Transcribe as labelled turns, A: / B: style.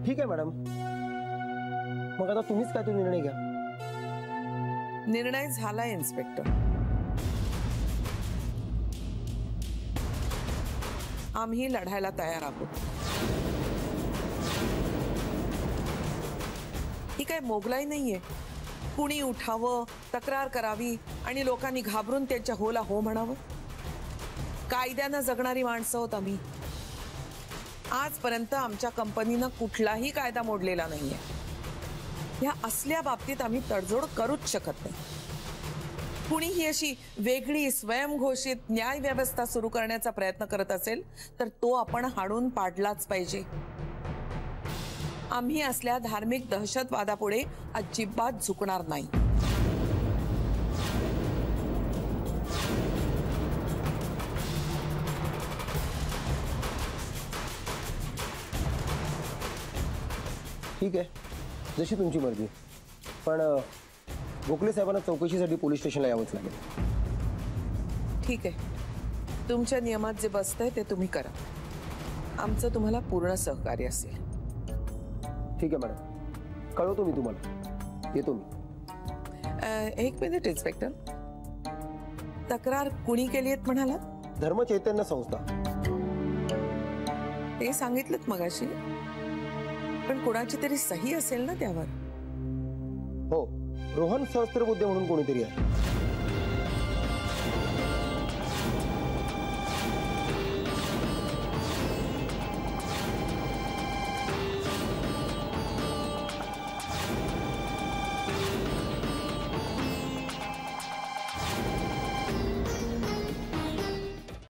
A: ठीक आहे मॅडम, मग आता तुम्हीच काय तो निर्णय घ्या.
B: निर्णय झालाय इन्स्पेक्टर. आम्ही लढायला तयार आहोत. ही काय मोगलाई नाहीये. कुणी उठावं, तक्रार करावी आणि लोकांनी घाबरून त्यांच्या होला हो म्हणावं. कायद्यानं जगणारी माणसं आहोत आम्ही. आजपर्यंत आमच्या कंपनीनं कुठलाही कायदा मोडलेला नाहीये. या असल्या बाबतीत आम्ही तडजोड करूच शकत नाही. कुणी ही अशी वेगळी स्वयंघोषित न्याय व्यवस्था सुरू करण्याचा प्रयत्न करत असेल तर तो आपण हाणून पाडलाच पाहिजे. आम्ही असल्या धार्मिक दहशतवादापुढे अजिबात झुकणार नाही.
A: ठीक आहे, जशी तुमची मर्जी. पण गोखले साहेबांना चौकशीसाठी पोलीस स्टेशनला यावंच लागेल.
B: ठीक आहे, तुमच्या नियमात जे बसतंय ते तुम्ही करा. आमचं तुम्हाला पूर्ण सहकार्य असेल.
A: ठीक आहे मॅडम, कळवतो मी तुम्हाला. येतो मी.
B: एक मिनिट इन्स्पेक्टर, तक्रार कुणी केली आहेत म्हणाला?
A: धर्मचैतन्य संस्था.
B: ते सांगितलं मगाशी, पण कोणाची तरी सही असेल ना त्यावर?
A: हो, रोहन सहस्त्रबुद्धे म्हणून कोणीतरी आहे.